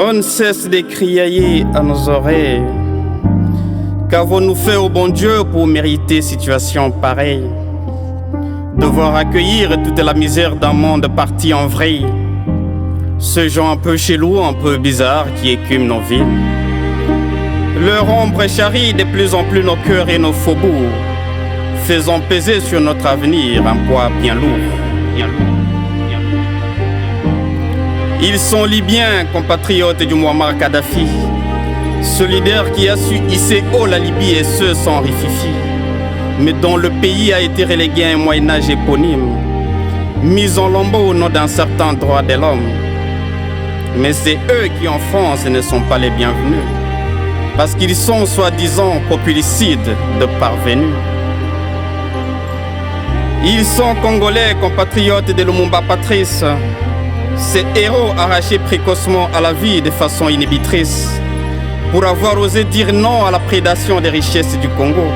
On ne cesse de crier à nos oreilles. Qu'avons-nous fait au bon Dieu pour mériter situation pareille? Devoir accueillir toute la misère d'un monde parti en vrille. Ce genre un peu chelou, un peu bizarre qui écume nos villes. Leur ombre charrie de plus en plus nos cœurs et nos faubourgs, faisant peser sur notre avenir un poids bien lourd. Ils sont libyens, compatriotes du Muammar Kadhafi, solidaires qui a su hisser haut la Libye et ce sans rififi, mais dont le pays a été relégué à un Moyen-Âge éponyme, mis en lambeaux au nom d'un certain droit de l'homme. Mais c'est eux qui en France ne sont pas les bienvenus, parce qu'ils sont soi-disant populicides de parvenus. Ils sont congolais, compatriotes de Lumumba Patrice, ces héros arrachés précocement à la vie de façon inhibitrice, pour avoir osé dire non à la prédation des richesses du Congo,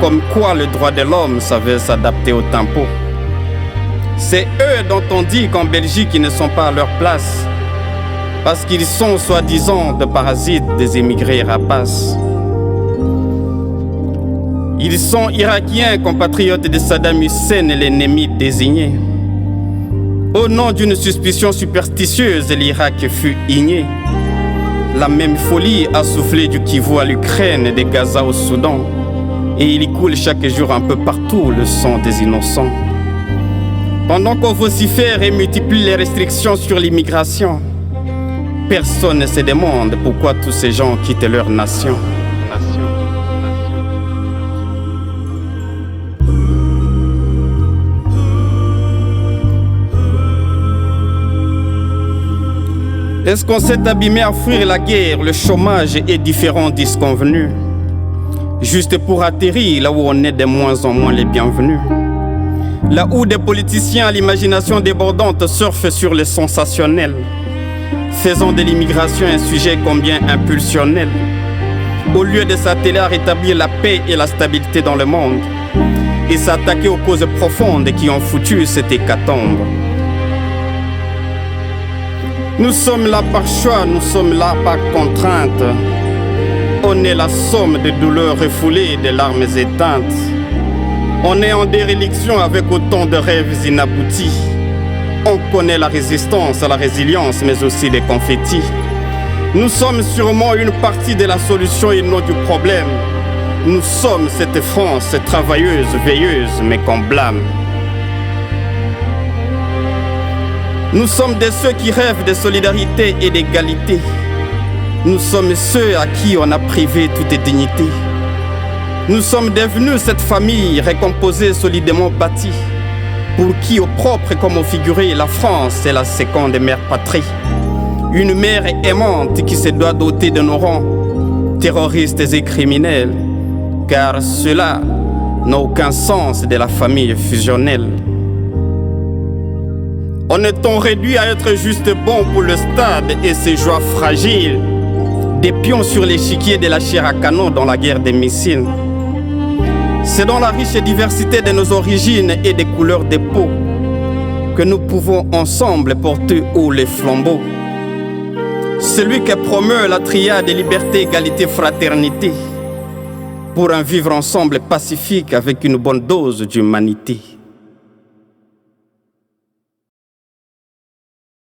comme quoi le droit de l'homme savait s'adapter au tempo. C'est eux dont on dit qu'en Belgique ils ne sont pas à leur place, parce qu'ils sont soi-disant de parasites des émigrés rapaces. Ils sont irakiens, compatriotes de Saddam Hussein, l'ennemi désigné. Au nom d'une suspicion superstitieuse, l'Irak fut igné. La même folie a soufflé du Kivu à l'Ukraine, de Gaza au Soudan. Et il y coule chaque jour un peu partout le sang des innocents. Pendant qu'on vocifère et multiplie les restrictions sur l'immigration, personne ne se demande pourquoi tous ces gens quittent leur nation. Est-ce qu'on s'est abîmé à fuir la guerre, le chômage et différents disconvenus, juste pour atterrir là où on est de moins en moins les bienvenus? Là où des politiciens à l'imagination débordante surfent sur le sensationnel, faisant de l'immigration un sujet combien impulsionnel, au lieu de s'atteler à rétablir la paix et la stabilité dans le monde, et s'attaquer aux causes profondes qui ont foutu cette hécatombe. Nous sommes là par choix, nous sommes là par contrainte. On est la somme de douleurs refoulées, de larmes éteintes. On est en déréliction avec autant de rêves inaboutis. On connaît la résistance, la résilience, mais aussi les confettis. Nous sommes sûrement une partie de la solution et non du problème. Nous sommes cette France travailleuse, veilleuse, mais qu'on blâme. Nous sommes de ceux qui rêvent de solidarité et d'égalité. Nous sommes ceux à qui on a privé toute dignité. Nous sommes devenus cette famille récomposée, solidement bâtie, pour qui au propre comme au figuré, la France est la seconde mère patrie. Une mère aimante qui se doit doter de nos rangs, terroristes et criminels, car cela n'a aucun sens de la famille fusionnelle. On est-on réduit à être juste bon pour le stade et ses joies fragiles, des pions sur l'échiquier de la chair à canon dans la guerre des missiles. C'est dans la riche diversité de nos origines et des couleurs de peau que nous pouvons ensemble porter haut les flambeaux. Celui qui promeut la triade liberté, égalité, fraternité, pour un vivre ensemble pacifique avec une bonne dose d'humanité.